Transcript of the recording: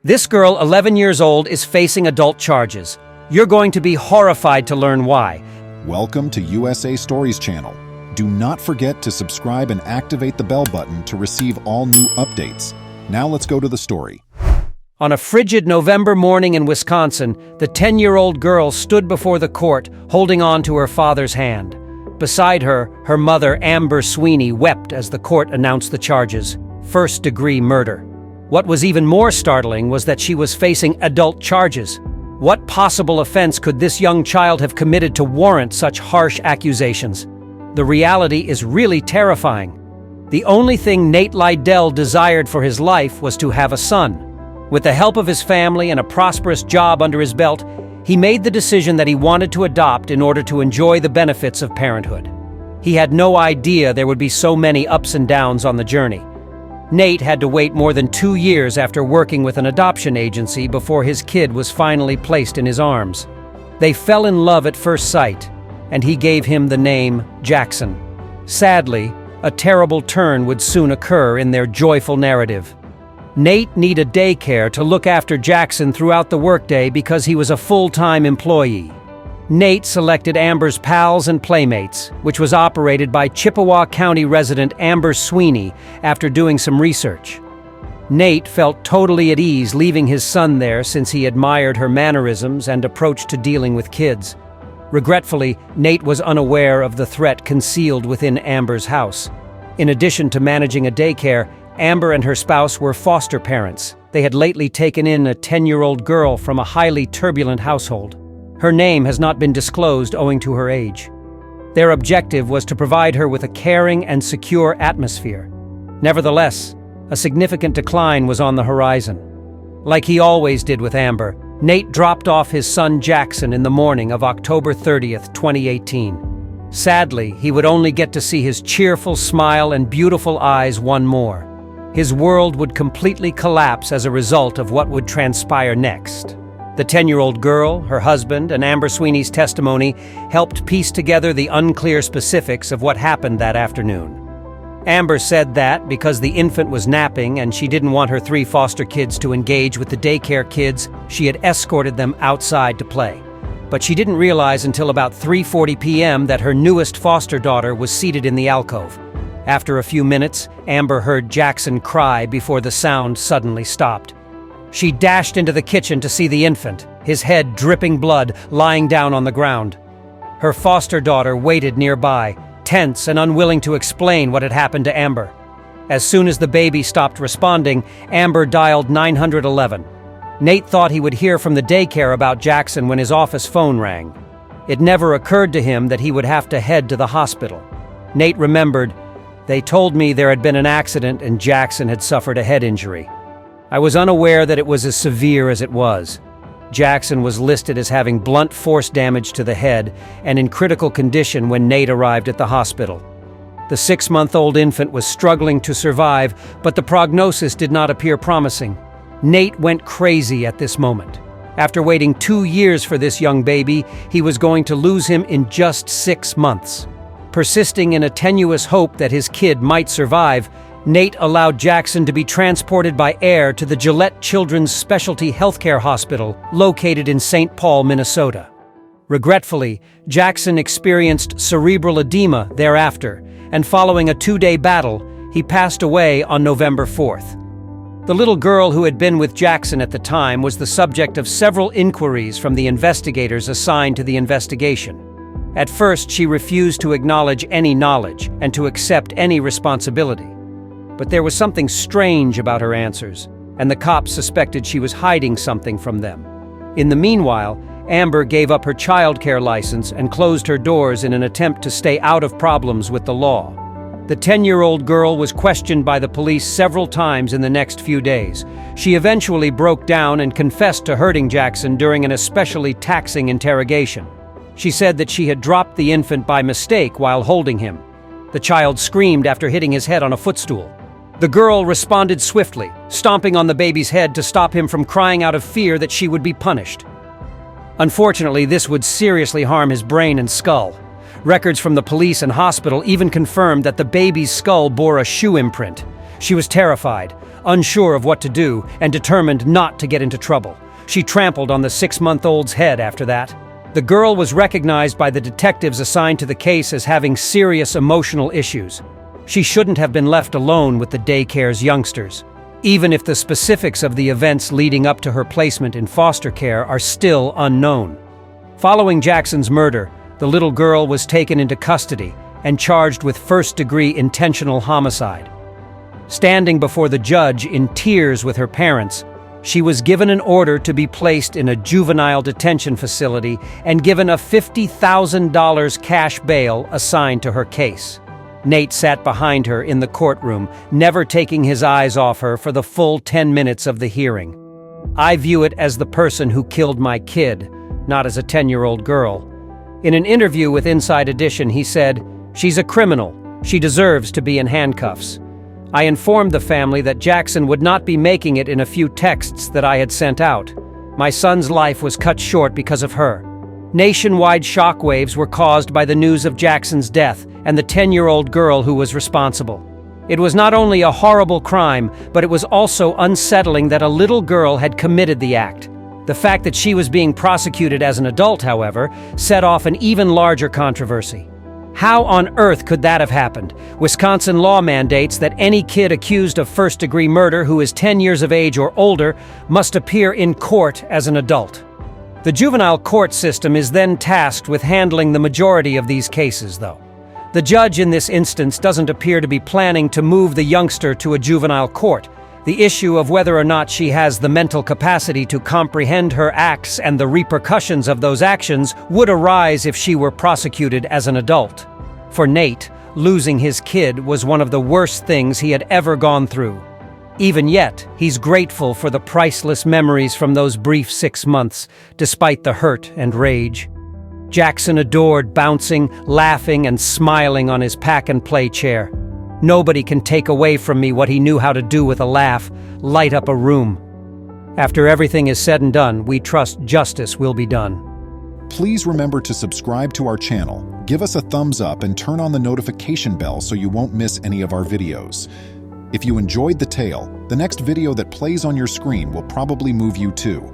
This girl, 11 years old, is facing adult charges. You're going to be horrified to learn why. Welcome to USA Stories channel. Do not forget to subscribe and activate the bell button to receive all new updates. Now let's go to the story. On a frigid November morning in Wisconsin, the 10-year-old girl stood before the court, holding on to her father's hand. Beside her, her mother, Amber Sweeney, wept as the court announced the charges: first-degree murder. What was even more startling was that she was facing adult charges. What possible offense could this young child have committed to warrant such harsh accusations? The reality is really terrifying. The only thing Nate Lydell desired for his life was to have a son. With the help of his family and a prosperous job under his belt, he made the decision that he wanted to adopt in order to enjoy the benefits of parenthood. He had no idea there would be so many ups and downs on the journey. Nate had to wait more than 2 years after working with an adoption agency before his kid was finally placed in his arms. They fell in love at first sight, and he gave him the name Jackson. Sadly, a terrible turn would soon occur in their joyful narrative. Nate needed daycare to look after Jackson throughout the workday because he was a full-time employee. Nate selected Amber's Pals and Playmates, which was operated by Chippewa County resident Amber Sweeney after doing some research. Nate felt totally at ease leaving his son there since he admired her mannerisms and approach to dealing with kids. Regretfully, Nate was unaware of the threat concealed within Amber's house. In addition to managing a daycare, Amber and her spouse were foster parents. They had lately taken in a 10-year-old girl from a highly turbulent household. Her name has not been disclosed owing to her age. Their objective was to provide her with a caring and secure atmosphere. Nevertheless, a significant decline was on the horizon. Like he always did with Amber, Nate dropped off his son Jackson in the morning of October 30th, 2018. Sadly, he would only get to see his cheerful smile and beautiful eyes one more. His world would completely collapse as a result of what would transpire next. The 10-year-old girl, her husband, and Amber Sweeney's testimony helped piece together the unclear specifics of what happened that afternoon. Amber said that, because the infant was napping and she didn't want her 3 foster kids to engage with the daycare kids, she had escorted them outside to play. But she didn't realize until about 3:40 p.m. that her newest foster daughter was seated in the alcove. After a few minutes, Amber heard Jackson cry before the sound suddenly stopped. She dashed into the kitchen to see the infant, his head dripping blood, lying down on the ground. Her foster daughter waited nearby, tense and unwilling to explain what had happened to Amber. As soon as the baby stopped responding, Amber dialed 911. Nate thought he would hear from the daycare about Jackson when his office phone rang. It never occurred to him that he would have to head to the hospital. Nate remembered, "They told me there had been an accident and Jackson had suffered a head injury. I was unaware that it was as severe as it was." Jackson was listed as having blunt force damage to the head and in critical condition when Nate arrived at the hospital. The 6-month-old infant was struggling to survive, but the prognosis did not appear promising. Nate went crazy at this moment. After waiting 2 years for this young baby, he was going to lose him in just 6 months. Persisting in a tenuous hope that his kid might survive, Nate allowed Jackson to be transported by air to the Gillette Children's Specialty Healthcare Hospital, located in St. Paul, Minnesota. Regretfully, Jackson experienced cerebral edema thereafter, and following a 2-day battle, he passed away on November 4th. The little girl who had been with Jackson at the time was the subject of several inquiries from the investigators assigned to the investigation. At first, she refused to acknowledge any knowledge and to accept any responsibility. But there was something strange about her answers, and the cops suspected she was hiding something from them. In the meanwhile, Amber gave up her childcare license and closed her doors in an attempt to stay out of problems with the law. The 10-year-old girl was questioned by the police several times in the next few days. She eventually broke down and confessed to hurting Jackson during an especially taxing interrogation. She said that she had dropped the infant by mistake while holding him. The child screamed after hitting his head on a footstool. The girl responded swiftly, stomping on the baby's head to stop him from crying out of fear that she would be punished. Unfortunately, this would seriously harm his brain and skull. Records from the police and hospital even confirmed that the baby's skull bore a shoe imprint. She was terrified, unsure of what to do and determined not to get into trouble. She trampled on the 6-month-old's head after that. The girl was recognized by the detectives assigned to the case as having serious emotional issues. She shouldn't have been left alone with the daycare's youngsters, even if the specifics of the events leading up to her placement in foster care are still unknown. Following Jackson's murder, the little girl was taken into custody and charged with first-degree intentional homicide. Standing before the judge in tears with her parents, she was given an order to be placed in a juvenile detention facility and given a $50,000 cash bail assigned to her case. Nate sat behind her in the courtroom, never taking his eyes off her for the full 10 minutes of the hearing. "I view it as the person who killed my kid, not as a 10-year-old girl." In an interview with Inside Edition, he said, "She's a criminal. She deserves to be in handcuffs. I informed the family that Jackson would not be making it in a few texts that I had sent out. My son's life was cut short because of her." Nationwide shockwaves were caused by the news of Jackson's death and the 10-year-old girl who was responsible. It was not only a horrible crime, but it was also unsettling that a little girl had committed the act. The fact that she was being prosecuted as an adult, however, set off an even larger controversy. How on earth could that have happened? Wisconsin law mandates that any kid accused of first-degree murder who is 10 years of age or older must appear in court as an adult. The juvenile court system is then tasked with handling the majority of these cases, though. The judge in this instance doesn't appear to be planning to move the youngster to a juvenile court. The issue of whether or not she has the mental capacity to comprehend her acts and the repercussions of those actions would arise if she were prosecuted as an adult. For Nate, losing his kid was one of the worst things he had ever gone through. Even yet, he's grateful for the priceless memories from those brief 6 months, despite the hurt and rage. Jackson adored bouncing, laughing, and smiling on his pack-and-play chair. Nobody can take away from me what he knew how to do with a laugh, light up a room. After everything is said and done, we trust justice will be done. Please remember to subscribe to our channel, give us a thumbs up, and turn on the notification bell so you won't miss any of our videos. If you enjoyed the tale, the next video that plays on your screen will probably move you too.